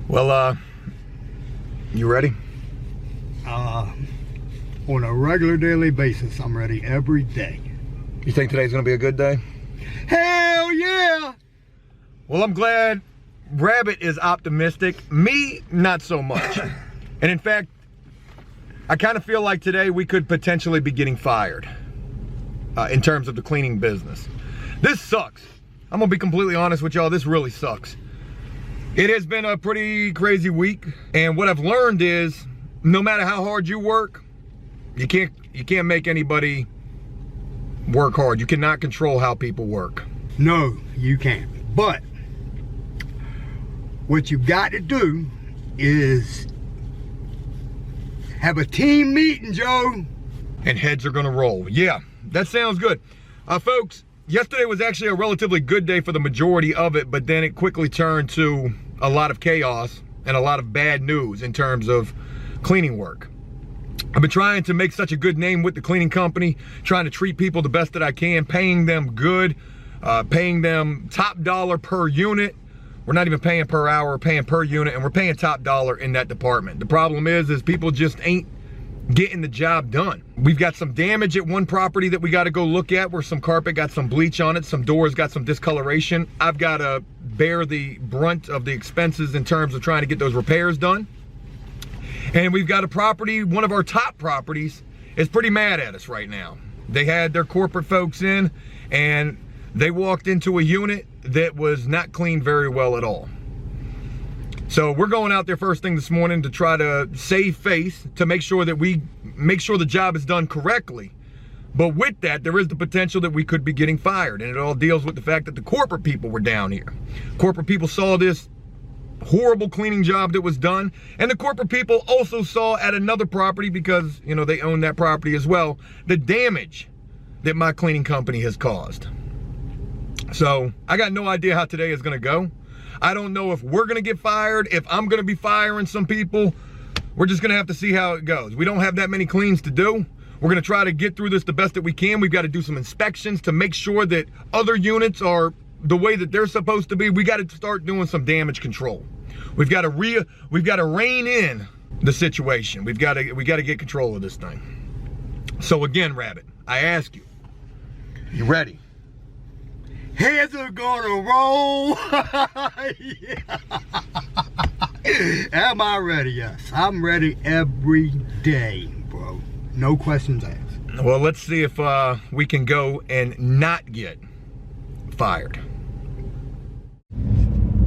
Well, you ready? On a regular daily basis, I'm ready every day. You think today's gonna be a good day? Hell yeah! Well, I'm glad Rabbit is optimistic. Me, not so much. And in fact, I kind of feel like today we could potentially be getting fired in terms of the cleaning business. This sucks. I'm gonna be completely honest with y'all, this really sucks. It has been a pretty crazy week, and what I've learned is no matter how hard you work, you can't make anybody work hard. You cannot control how people work. No, you can't. But what you've got to do is have a team meeting, Joe. And heads are gonna roll. Yeah, that sounds good. Folks, yesterday was actually a relatively good day for the majority of it, but then it quickly turned to a lot of chaos and a lot of bad news in terms of cleaning work. I've been trying to make such a good name with the cleaning company, trying to treat people the best that I can, paying them good, paying them top dollar per unit. We're not even paying per hour, we're paying per unit, and we're paying top dollar in that department. The problem is people just ain't getting the job done. We've got some damage at one property that we got to go look at, where some carpet got some bleach on it, some doors got some discoloration. I've got to bear the brunt of the expenses in terms of trying to get those repairs done. And we've got a property, one of our top properties, is pretty mad at us right now. They had their corporate folks in, and they walked into a unit that was not cleaned very well at all. So we're going out there first thing this morning to try to save face, to make sure that we make sure the job is done correctly. But with that, there is the potential that we could be getting fired. And it all deals with the fact that the corporate people were down here. Corporate people saw this horrible cleaning job that was done, and the corporate people also saw at another property, because you know they own that property as well, the damage that my cleaning company has caused. So I got no idea how today is going to go. I don't know if we're going to get fired, if I'm going to be firing some people. We're just going to have to see how it goes. We don't have that many cleans to do. We're going to try to get through this the best that we can. We've got to do some inspections to make sure that other units are the way that they're supposed to be. We got to start doing some damage control. We've got to rein in the situation. We got to get control of this thing. So again, Rabbit, I ask you, you ready? Heads are gonna roll. Yeah. Am I ready? Yes, I'm ready every day, bro. No questions asked. Well, let's see if we can go and not get fired.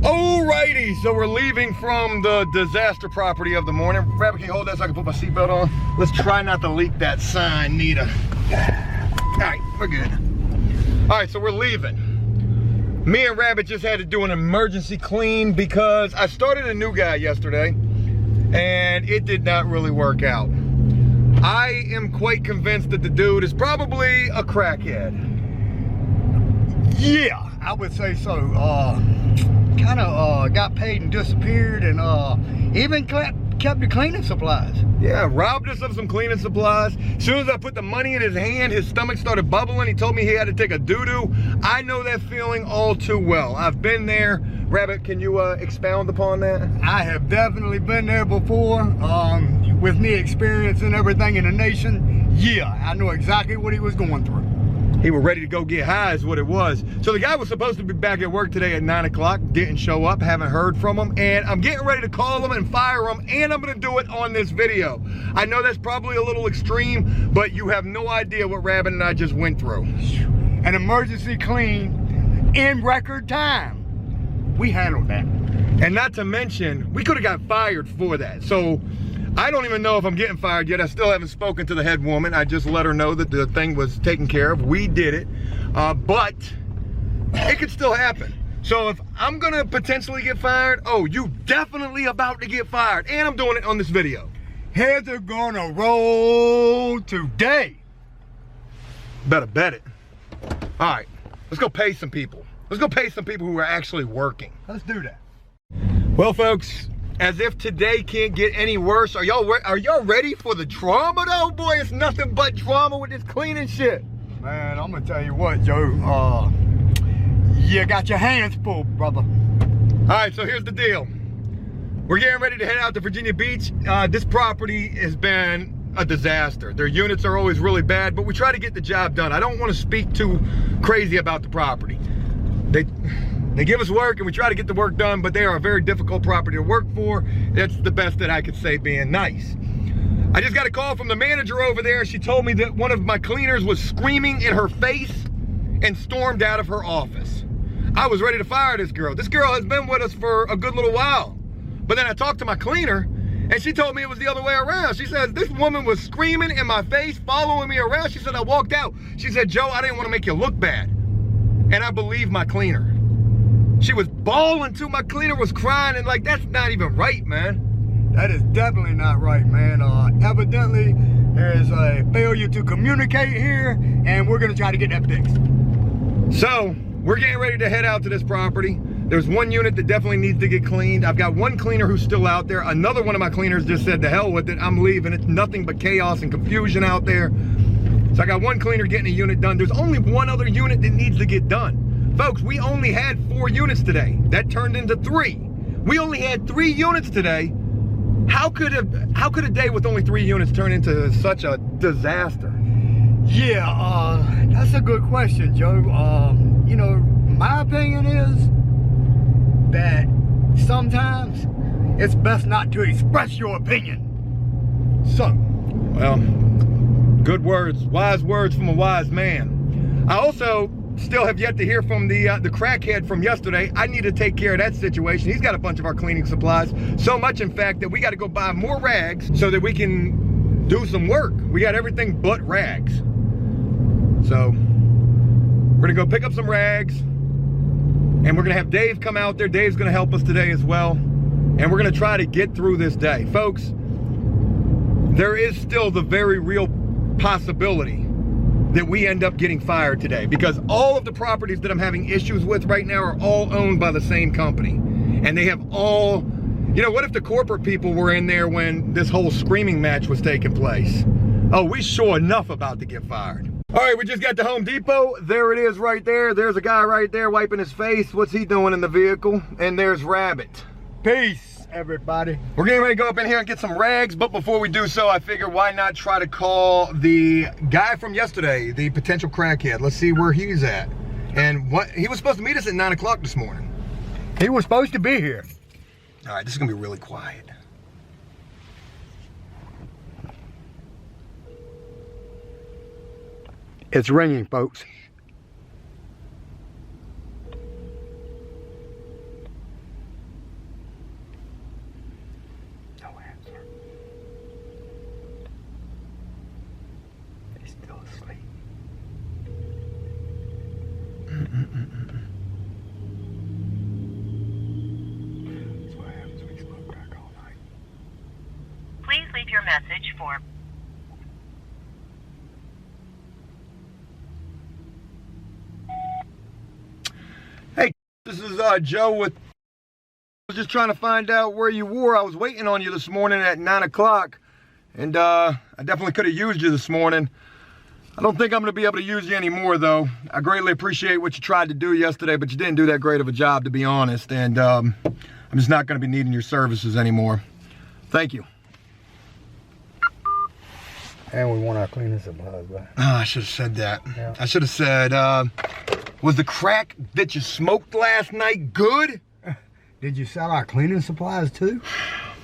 Alrighty, so we're leaving from the disaster property of the morning. Rabbit, can you hold that so I can put my seatbelt on? Let's try not to leak that sign, Nita. All right, we're good. All right, so we're leaving. Me and Rabbit just had to do an emergency clean because I started a new guy yesterday and it did not really work out. I am quite convinced that the dude is probably a crackhead. Yeah, I would say so. Kind of got paid and disappeared, and even kept the cleaning supplies. Yeah, robbed us of some cleaning supplies. As soon as I put the money in his hand, his stomach started bubbling. He told me he had to take a doo-doo. I know that feeling all too well. I've been there. Rabbit, can you expound upon that? I have definitely been there before. With me experiencing everything in the nation, yeah, I know exactly what he was going through. He was ready to go get high is what it was. So the guy was supposed to be back at work today at 9 o'clock, didn't show up, haven't heard from him, and I'm getting ready to call him and fire him, and I'm gonna do it on this video. I know that's probably a little extreme, but you have no idea what Rabbit and I just went through. An emergency clean in record time. We handled that. And not to mention, we could have got fired for that. So I don't even know if I'm getting fired yet. I still haven't spoken to the head woman. I just let her know that the thing was taken care of. We did it, but it could still happen. So if I'm gonna potentially get fired, oh, you definitely about to get fired. And I'm doing it on this video. Heads are gonna roll today. Better bet it. All right, let's go pay some people. Let's go pay some people who are actually working. Let's do that. Well, folks, as if today can't get any worse, are y'all ready for the drama though? Boy, it's nothing but drama with this cleaning shit. Man, I'm gonna tell you what, Joe, you got your hands full, brother. All right, so here's the deal. We're getting ready to head out to Virginia Beach. This property has been a disaster. Their units are always really bad, but we try to get the job done. I don't want to speak too crazy about the property. They give us work and we try to get the work done, but they are a very difficult property to work for. That's the best that I could say, being nice. I just got a call from the manager over there. She told me that one of my cleaners was screaming in her face and stormed out of her office. I was ready to fire this girl. This girl has been with us for a good little while. But then I talked to my cleaner and she told me it was the other way around. She said, this woman was screaming in my face, following me around. She said, I walked out. She said, Joe, I didn't want to make you look bad. And I believe my cleaner. She was bawling too. My cleaner was crying, and like, that's not even right, man. That is definitely not right, man. Evidently, there is a failure to communicate here, and we're gonna try to get that fixed. So, we're getting ready to head out to this property. There's one unit that definitely needs to get cleaned. I've got one cleaner who's still out there. Another one of my cleaners just said, to hell with it, I'm leaving. It's nothing but chaos and confusion out there. So I got one cleaner getting a unit done. There's only one other unit that needs to get done. Folks, we only had 4 units today. That turned into 3. We only had 3 units today. How could a day with only 3 units turn into such a disaster? Yeah, that's a good question, Joe. You know, my opinion is that sometimes it's best not to express your opinion. So, well, good words, wise words from a wise man. I also still have yet to hear from the crackhead from yesterday. I need to take care of that situation. He's got a bunch of our cleaning supplies. So much, in fact, that we got to go buy more rags so that we can do some work. We got everything but rags. So we're gonna go pick up some rags, and we're gonna have Dave come out there. Dave's gonna help us today as well. And we're gonna try to get through this day. Folks, there is still the very real possibility that we end up getting fired today, because all of the properties that I'm having issues with right now are all owned by the same company. And they have all, you know, what if the corporate people were in there when this whole screaming match was taking place? Oh, we sure enough about to get fired. All right, we just got to Home Depot. There it is right there. There's a guy right there wiping his face. What's he doing in the vehicle? And there's Rabbit. peace, everybody. We're getting ready to go up in here and get some rags, but before we do so, I figure why not try to call the guy from yesterday, the potential crackhead. Let's see where he's at. And what he was supposed to meet us at 9 o'clock this morning. He was supposed to be here. All right, this is gonna be really quiet. It's ringing, folks. No answer. He's still asleep. That's what happens when you smoke crack all night. Please leave your message for... This is Joe with... I was just trying to find out where you were. I was waiting on you this morning at 9 o'clock. And I definitely could have used you this morning. I don't think I'm going to be able to use you anymore, though. I greatly appreciate what you tried to do yesterday, but you didn't do that great of a job, to be honest. And I'm just not going to be needing your services anymore. Thank you. And we want our cleaning supplies back. Oh, I should have said that. Yeah. I should have said, was the crack that you smoked last night good? Did you sell our cleaning supplies too?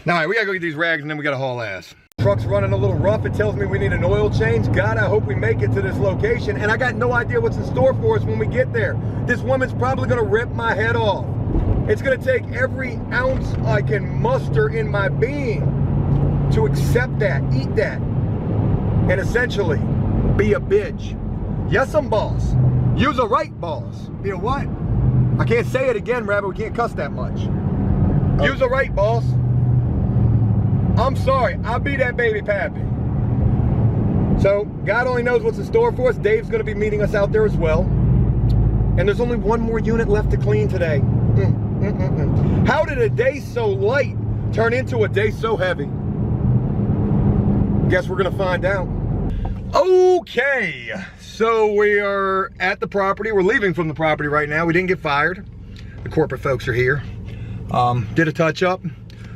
All right, we gotta go get these rags and then we gotta haul ass. Truck's running a little rough. It tells me we need an oil change. God, I hope we make it to this location. And I got no idea what's in store for us when we get there. This woman's probably gonna rip my head off. It's gonna take every ounce I can muster in my being to accept that, eat that, and essentially be a bitch. Yes, I'm boss. Use a right, boss. Be a what? I can't say it again, Rabbit. We can't cuss that much. Use a right, boss. I'm sorry. I'll be that baby pappy. So, God only knows what's in store for us. Dave's going to be meeting us out there as well. And there's only one more unit left to clean today. How did a day so light turn into a day so heavy? Guess we're going to find out. Okay, so we are at the property. We're leaving from the property right now. We didn't get fired. The corporate folks are here. Did a touch up.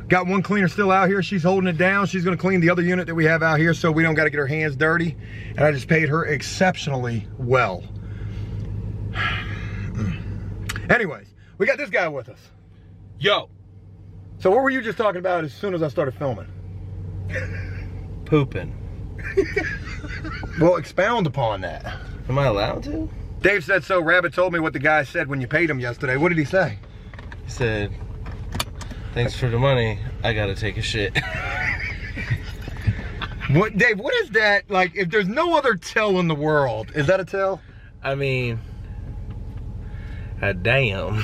Got one cleaner still out here. She's holding it down. She's gonna clean the other unit that we have out here so we don't gotta get our hands dirty. And I just paid her exceptionally well. Anyways, we got this guy with us. Yo. So what were you just talking about as soon as I started filming? Pooping. Well, expound upon that. Am I allowed to? Dave said so. Rabbit told me what the guy said when you paid him yesterday. What did he say? He said, thanks for the money, I gotta take a shit. What, Dave, what is that? Like, if there's no other tell in the world, is that a tell? I mean, damn.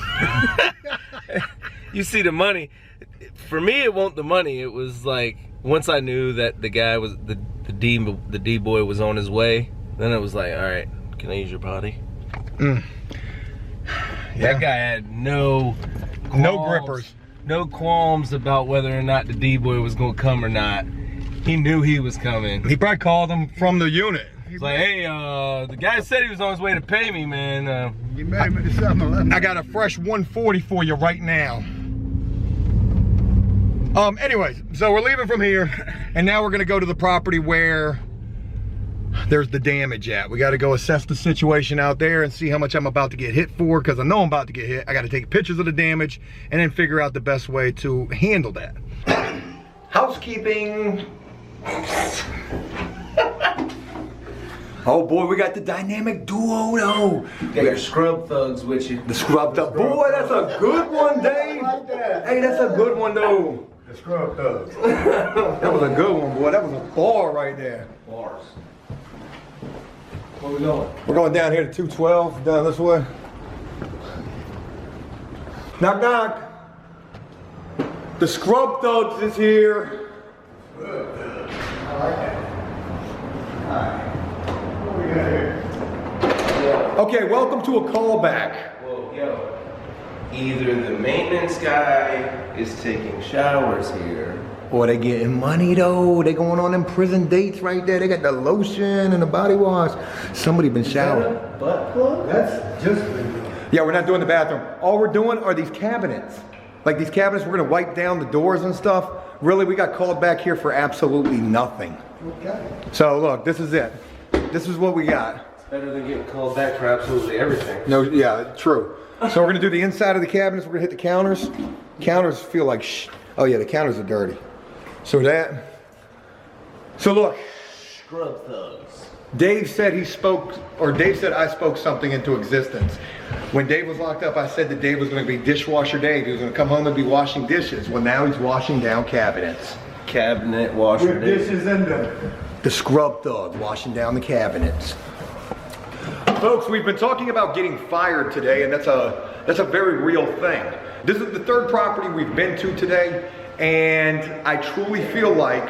You see the money. For me, it wasn't the money. It was like, once I knew that the guy was, the D boy was on his way, then it was like, all right, can I use your potty? Yeah. That guy had no grippers. No qualms about whether or not the D-boy was gonna come or not. He knew he was coming. He probably called him from the unit. He's like, hey, the guy said he was on his way to pay me, man. You made me to 7-Eleven. I got a fresh 140 for you right now. Anyways, so we're leaving from here, and now we're gonna go to the property where there's the damage at. We gotta go assess the situation out there and see how much I'm about to get hit for, because I know I'm about to get hit. I gotta take pictures of the damage and then figure out the best way to handle that. Housekeeping. Oh boy, we got the dynamic duo though. Got your scrub thugs with you. The scrub thug. Boy, that's a good one, Dave. Hey, that's a good one though. The scrub thugs. That was a good one, boy. That was a bar right there. Bars. Where we going? We're going down here to 212, down this way. Knock, knock. The Scrub Thugs is here. I like that. Alright. What we got here? Okay, welcome to a callback. Whoa, yo. Either the maintenance guy is taking showers here. Boy, they getting money though. They going on them prison dates right there. They got the lotion and the body wash. Somebody been showering. Butt plug? That's just Yeah, we're not doing the bathroom. All we're doing are these cabinets. Like these cabinets, we're gonna wipe down the doors and stuff. Really, we got called back here for absolutely nothing. okay. So look, this is it. This is what we got. It's better than getting called back for absolutely everything. No, yeah, true. So we're gonna do the inside of the cabinets. We're gonna hit the counters. Counters feel like oh yeah, the counters are dirty. So look, Scrub thugs. Dave said I spoke something into existence. When Dave was locked up, I said that Dave was gonna be dishwasher Dave. He was gonna come home and be washing dishes. Well, now he's washing down cabinets. Cabinet washer. With dishes in them. The Scrub Thug washing down the cabinets. Folks, we've been talking about getting fired today, and that's a very real thing. This is the third property we've been to today, and I truly feel like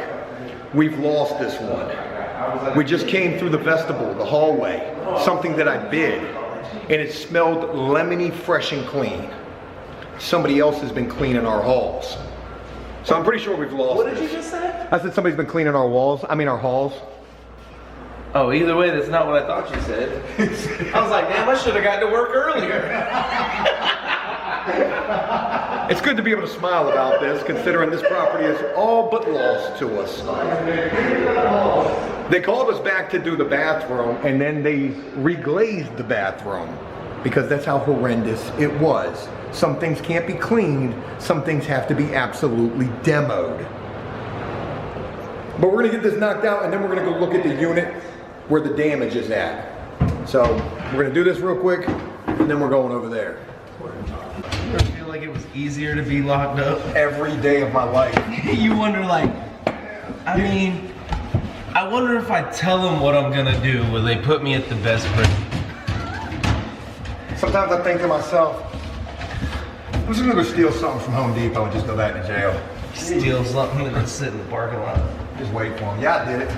we've lost this one. We just came through the vestibule, the hallway, something that I bid, and it smelled lemony fresh and clean. Somebody else has been cleaning our halls. So I'm pretty sure we've lost What did you just say? I said somebody's been cleaning our walls, our halls. Oh, either way, that's not what I thought you said. I was like, damn, I should have gotten to work earlier. It's good to be able to smile about this, considering this property is all but lost to us. They called us back to do the bathroom, and then they reglazed the bathroom, because that's how horrendous it was. Some things can't be cleaned, some things have to be absolutely demoed. But we're gonna get this knocked out, and then we're gonna go look at the unit where the damage is at. So we're gonna do this real quick, and then we're going over there. I feel like it was easier to be locked up. Every day of my life. You wonder, like, I mean, I wonder if I tell them what I'm gonna do, will they put me at the best prison? Sometimes I think to myself, I'm just gonna go steal something from Home Depot and just go back to jail. Steal something and then sit in the parking lot. Just wait for them. Yeah, I did it.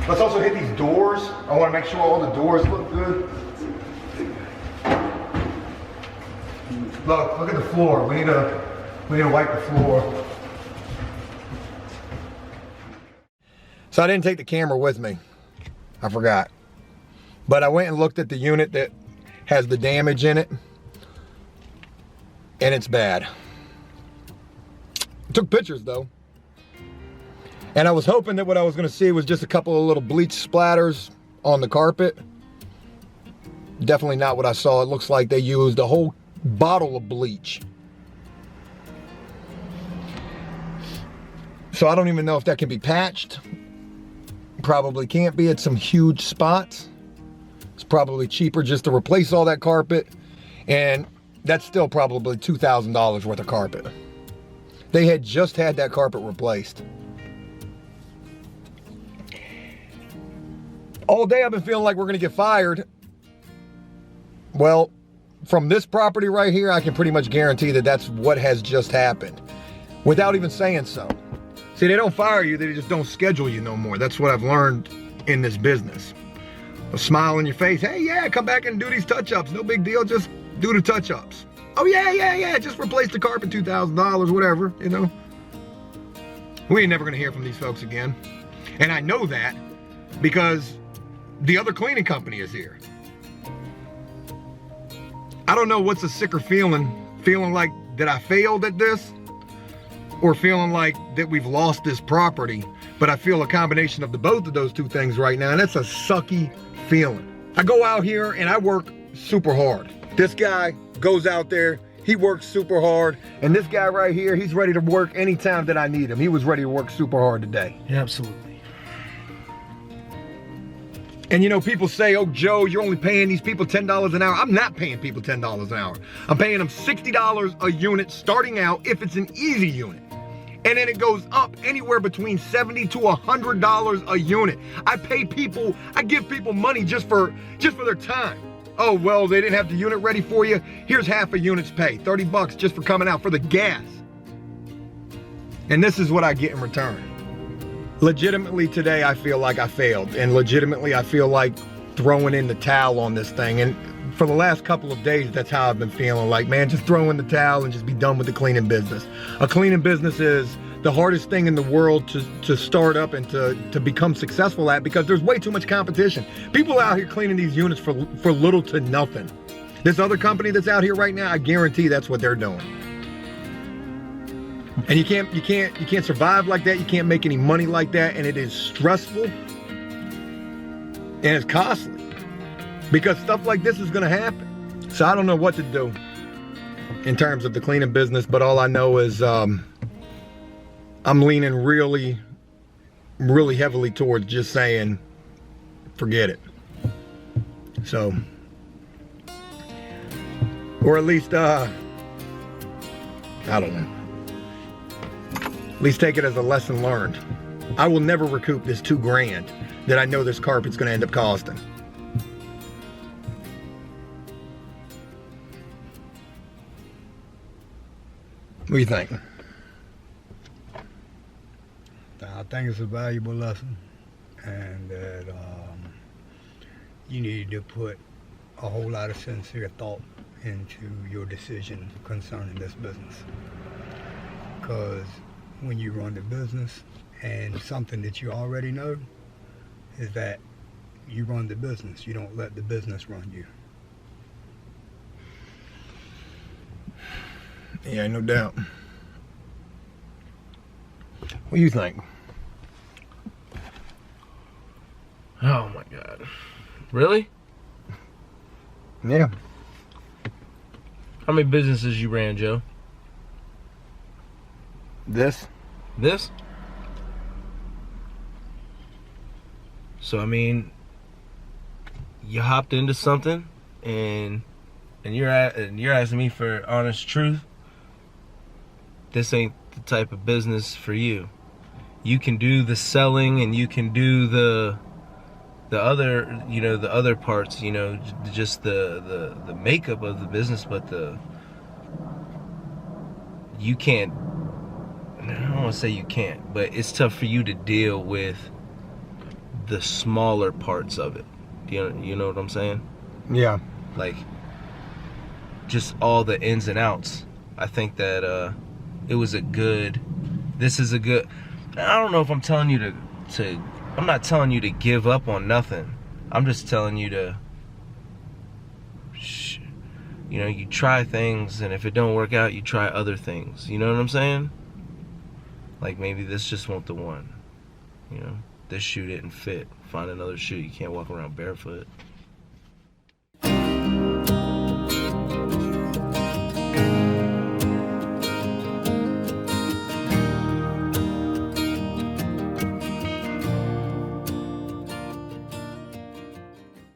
Let's also hit these doors. I want to make sure all the doors look good. Look at the floor. We need to wipe the floor. So I didn't take the camera with me. I forgot. But I went and looked at the unit that has the damage in it. And it's bad. Took pictures though. And I was hoping that what I was gonna see was just a couple of little bleach splatters on the carpet. Definitely not what I saw. It looks like they used a whole bottle of bleach. So I don't even know if that can be patched. Probably can't be at some huge spots. It's probably cheaper just to replace all that carpet. And that's still probably $2,000 worth of carpet. They had just had that carpet replaced. All day I've been feeling like we're gonna get fired. Well, from this property right here, I can pretty much guarantee that that's what has just happened without even saying so. See, they don't fire you, they just don't schedule you no more. That's what I've learned in this business. A smile on your face, hey, yeah, come back and do these touch-ups. No big deal, just do the touch-ups. Oh, yeah, just replace the carpet, $2,000, whatever, you know. We ain't never gonna hear from these folks again. And I know that because the other cleaning company is here. I don't know what's a sicker feeling like that I failed at this, or feeling like that we've lost this property, but I feel a combination of both of those two things right now, and that's a sucky feeling. I go out here and I work super hard. This guy goes out there, he works super hard, and this guy right here, he's ready to work anytime that I need him. He was ready to work super hard today. Yeah, absolutely. And you know, people say, oh, Joe, you're only paying these people $10 an hour. I'm not paying people $10 an hour. I'm paying them $60 a unit starting out if it's an easy unit. And then it goes up anywhere between $70 to $100 a unit. I pay people, I give people money just for their time. Oh, well, they didn't have the unit ready for you. Here's half a unit's pay, 30 bucks just for coming out for the gas. And this is what I get in return. Legitimately today, I feel like I failed. And legitimately, I feel like throwing in the towel on this thing. And for the last couple of days, that's how I've been feeling. Like, man, just throw in the towel and just be done with the cleaning business. A cleaning business is the hardest thing in the world to start up and to become successful at, because there's way too much competition. People out here cleaning these units for little to nothing. This other company that's out here right now, I guarantee that's what they're doing. And you can't survive like that. You can't make any money like that, and it is stressful and it's costly because stuff like this is going to happen. So I don't know what to do in terms of the cleaning business, but all I know is I'm leaning really, really heavily towards just saying, forget it. So, or at least I don't know. At least take it as a lesson learned. I will never recoup this $2 grand that I know this carpet's gonna end up costing. What do you think? I think it's a valuable lesson, and that you need to put a whole lot of sincere thought into your decision concerning this business. Because when you run the business, and something that you already know is that you run the business, you don't let the business run you. Yeah, no doubt. What do you think? Oh my God. Really? Yeah. How many businesses you ran, Joe? This? So I mean, you hopped into something, and you're asking me for honest truth. This ain't the type of business for you. You can do the selling, and you can do the other, you know, the other parts, you know, just the makeup of the business, but you can't. I don't want to say you can't, but it's tough for you to deal with the smaller parts of it. You know what I'm saying? Yeah. Like, just all the ins and outs. I think that this is a good, I don't know if I'm telling you I'm not telling you to give up on nothing. I'm just telling you to you know, you try things, and if it don't work out, you try other things. You know what I'm saying? Like, maybe this just won't the one. You know, this shoe didn't fit. Find another shoe. You can't walk around barefoot.